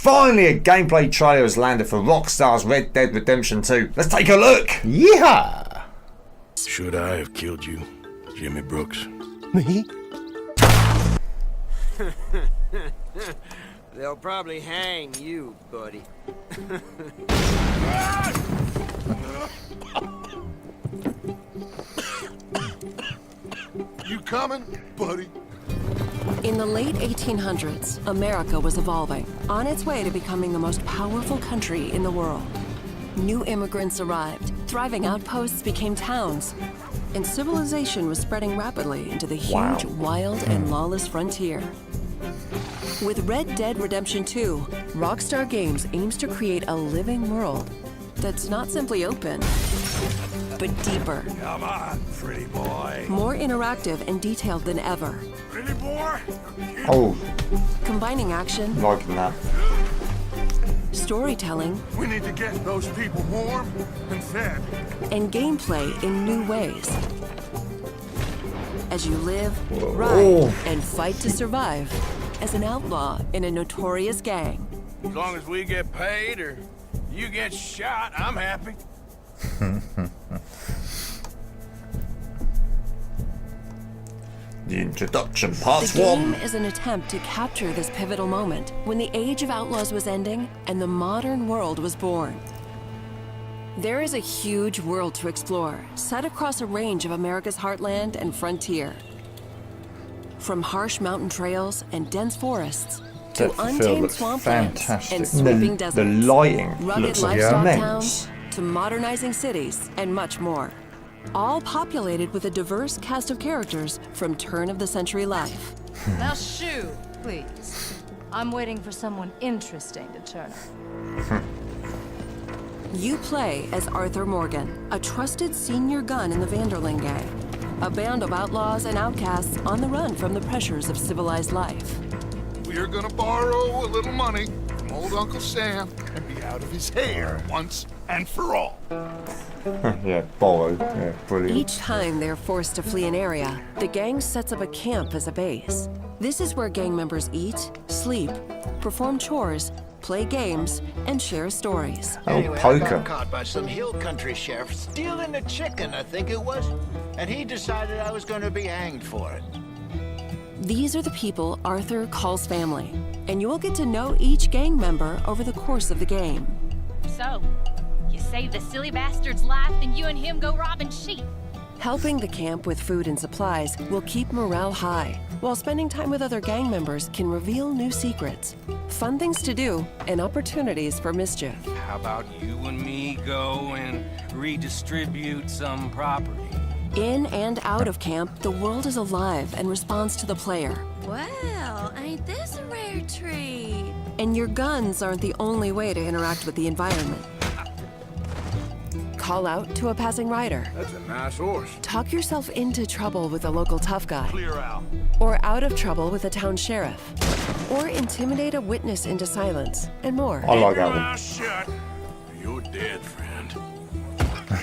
Finally, a gameplay trailer has landed for Rockstar's Red Dead Redemption 2. Let's take a look. Yeah. Should I have killed you, Jimmy Brooks? Me? They'll probably hang you, buddy. You coming, buddy? In the late 1800s, America was evolving, on its way to becoming the most powerful country in the world. New immigrants arrived, thriving outposts became towns, and civilization was spreading rapidly into the huge, wild, and lawless frontier. With Red Dead Redemption 2, Rockstar Games aims to create a living world that's not simply open, but deeper. Come on, pretty boy. More interactive and detailed than ever. Pretty boy? Oh, Combining action, liking that. storytelling, We need to get those people warm and fed. and gameplay in new ways. As you live, Whoa. ride, and fight to survive as an outlaw in a notorious gang. As long as we get paid or you get shot, I'm happy. The introduction, The part game 1. is an attempt to capture this pivotal moment when the age of outlaws was ending and the modern world was born. There is a huge world to explore, set across a range of America's heartland and frontier. From harsh mountain trails and dense forests to Depth of field untamed looks swamplands fantastic. and sweeping The deserts, lighting rugged looks livestock immense. towns to modernizing cities and much more. All populated with a diverse cast of characters from turn-of-the-century life. Now shoot, please. I'm waiting for someone interesting to turn up. You play as Arthur Morgan, a trusted senior gun in the Van der Linde gang, a band of outlaws and outcasts on the run from the pressures of civilized life. We're gonna borrow a little money from old Uncle Sam and be out of his hair once and for all. Yeah, borrow. Yeah, brilliant. Each time they're forced to flee an area, the gang sets up a camp as a base. This is where gang members eat, sleep, perform chores, play games, and share stories. Oh, Anyway, I poker. got caught by some hill country sheriff stealing a chicken, I think it was. And he decided I was going to be hanged for it. These are the people Arthur calls family, and you will get to know each gang member over the course of the game. So, you save the silly bastard's life, and you and him go robbing sheep. Helping the camp with food and supplies will keep morale high, while spending time with other gang members can reveal new secrets, fun things to do, and opportunities for mischief. How about you and me go and redistribute some property? In and out of camp, the world is alive and responds to the player. Well, ain't this a rare treat? And your guns aren't the only way to interact with the environment. Call out to a passing rider. That's a nice horse. Talk yourself into trouble with a local tough guy. Clear out. Or out of trouble with a town sheriff. Or intimidate a witness into silence, and more. I like that one. Mouth shut. You're dead, friend.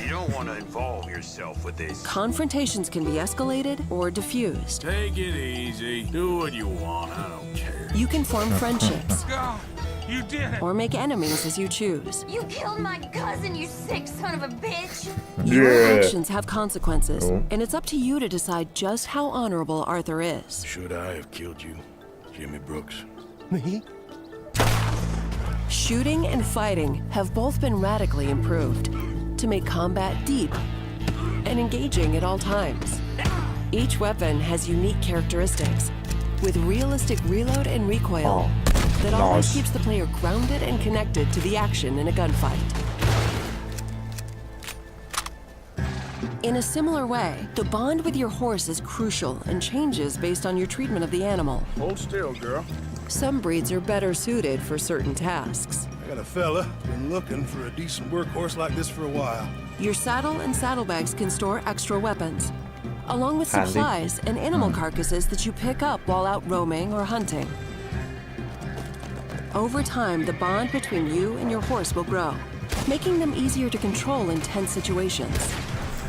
You don't want to involve yourself with this. Confrontations can be escalated or diffused. Take it easy. Do what you want. I don't care. You can form friendships God, you did it. or make enemies as you choose. You killed my cousin, you sick son of a bitch! Your Yeah. actions have consequences, Cool. and it's up to you to decide just how honorable Arthur is. Should I have killed you, Jimmy Brooks? Me? Shooting and fighting have both been radically improved to make combat deep and engaging at all times. Each weapon has unique characteristics, with realistic reload and recoil that always nice. keeps the player grounded and connected to the action in a gunfight. In a similar way, the bond with your horse is crucial and changes based on your treatment of the animal. Hold still, girl. Some breeds are better suited for certain tasks. I got a fella been looking for a decent workhorse like this for a while. Your saddle and saddlebags can store extra weapons, along with Handy. supplies and animal carcasses that you pick up while out roaming or hunting. Over time, the bond between you and your horse will grow, making them easier to control in tense situations.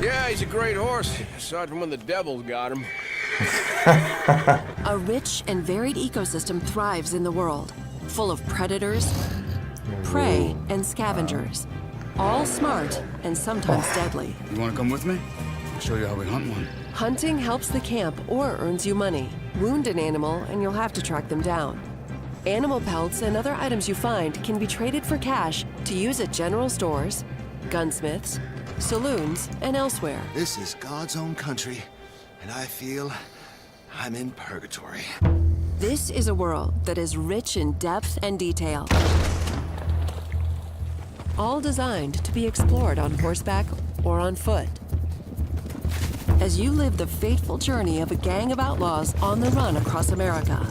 Yeah, he's a great horse, aside from when the devil got him. A rich and varied ecosystem thrives in the world, full of predators, prey, and scavengers. All smart and sometimes deadly. You want to come with me? I'll show you how we hunt one. Hunting helps the camp or earns you money. Wound an animal and you'll have to track them down. Animal pelts and other items you find can be traded for cash to use at general stores, gunsmiths, saloons, and elsewhere. This is God's own country, and I feel I'm in purgatory. This is a world that is rich in depth and detail. All designed to be explored on horseback or on foot. As you live the fateful journey of a gang of outlaws on the run across America.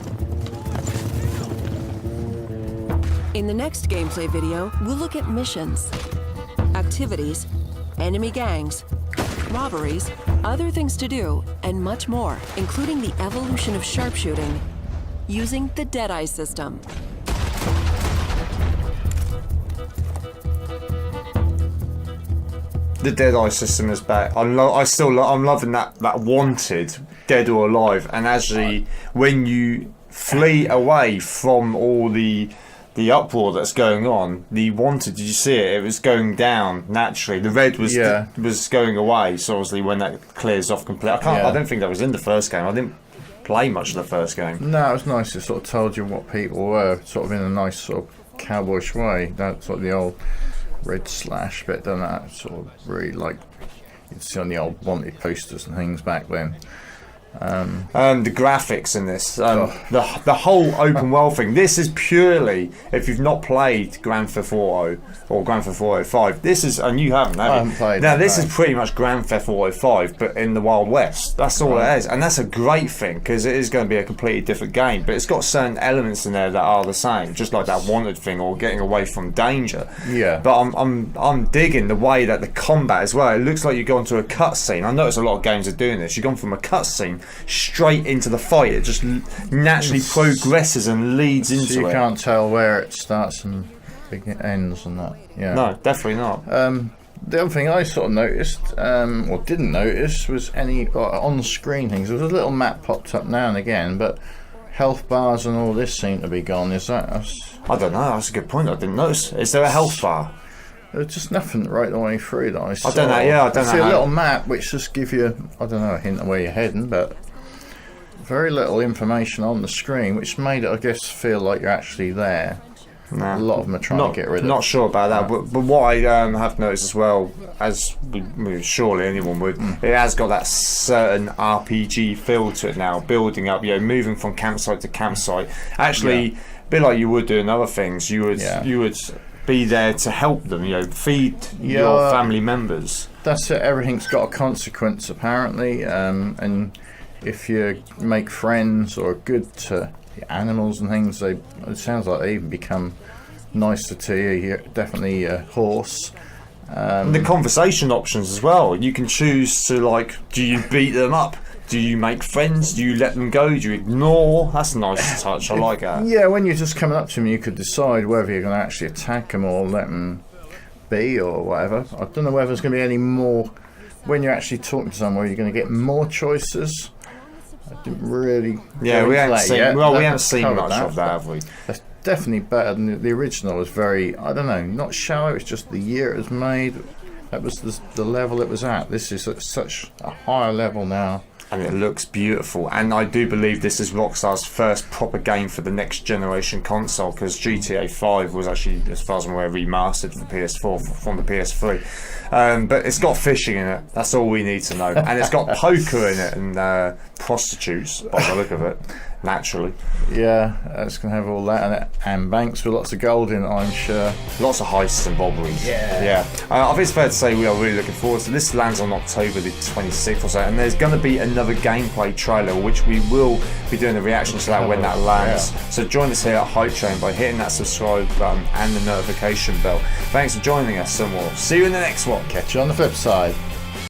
In the next gameplay video, we'll look at missions, activities, enemy gangs, robberies, other things to do, and much more, including the evolution of sharpshooting using the Deadeye system. The Deadeye system is back. I'm loving that wanted, dead or alive, and actually when you flee away from all the uproar that's going on, the wanted, did you see it? It was going down naturally. The red was going away. So obviously when that clears off completely, I don't think that was in the first game. I didn't play much of the first game. No, it was nice. It sort of told you what people were, sort of in a nice sort of cowboyish way. That's sort of the old red slash bit, done that sort of really like you'd see on the old wanted posters and things back then. The graphics in this, the whole open world thing. This is purely, if you've not played Grand Theft Auto or Grand Theft Auto 5, this is, and you haven't, have you? I haven't played. Now this is pretty much Grand Theft Auto 5, but in the Wild West. That's all it is, and that's a great thing because it is going to be a completely different game. But it's got certain elements in there that are the same, just like that wanted thing or getting away from danger. Yeah. But I'm digging the way that the combat as well. It looks like you've gone to a cutscene. I notice a lot of games are doing this. You've gone from a cutscene straight into the fight. It just naturally progresses and leads into it. So you can't tell where it starts and ends and that. Yeah. No, definitely not. The other thing I sort of noticed, or didn't notice, was any on-screen things. There was a little map popped up now and again, but health bars and all this seem to be gone. Is that? I don't know. That's a good point. I didn't notice. Is there a health bar? There's just nothing right the way through that I saw. I don't know. Yeah, I don't know. See a little map which just give you, I don't know, a hint of where you're heading, but very little information on the screen, which made it, I guess, feel like you're actually there. A lot of them are trying to get rid of it. Not sure about that, but what I have noticed as well, as surely anyone would, it has got that certain RPG feel to it now, building up, moving from campsite to campsite. Actually, a bit like you would do in other things, you would be there to help them, feed your family members. That's it. Everything's got a consequence apparently, and if you make friends or are good to animals and things, it sounds like they even become nicer to you. You're definitely a horse. And the conversation options as well. You can choose to, do you beat them up? Do you make friends? Do you let them go? Do you ignore? That's a nice touch. I like that. Yeah, when you're just coming up to them, you could decide whether you're going to actually attack them or let them be or whatever. I don't know whether there's going to be any more. When you're actually talking to someone, you're going to get more choices. I didn't really. Yeah, we haven't seen much of that, have we? That's definitely better than the original. Was very, I don't know, not shallow. It's just the year it was made. That was the level it was at. This is at such a higher level now. And it looks beautiful, and I do believe this is Rockstar's first proper game for the next generation console, because GTA 5 was actually, as far as I'm aware, remastered for the PS4 from the PS3. But it's got fishing in it, that's all we need to know. And it's got poker in it and prostitutes, by the look of it, naturally. Yeah, it's going to have all that in it, and banks with lots of gold in it, I'm sure. Lots of heists and robberies. Yeah. I think it's fair to say we are really looking forward to this. Lands on October the 26th or so, and there's going to be another gameplay trailer which we will be doing a reaction to that when that lands. So join us here at HypeTrain by hitting that subscribe button and the notification bell. Thanks for joining us, and we'll see you in the next one. Catch you on the flip side.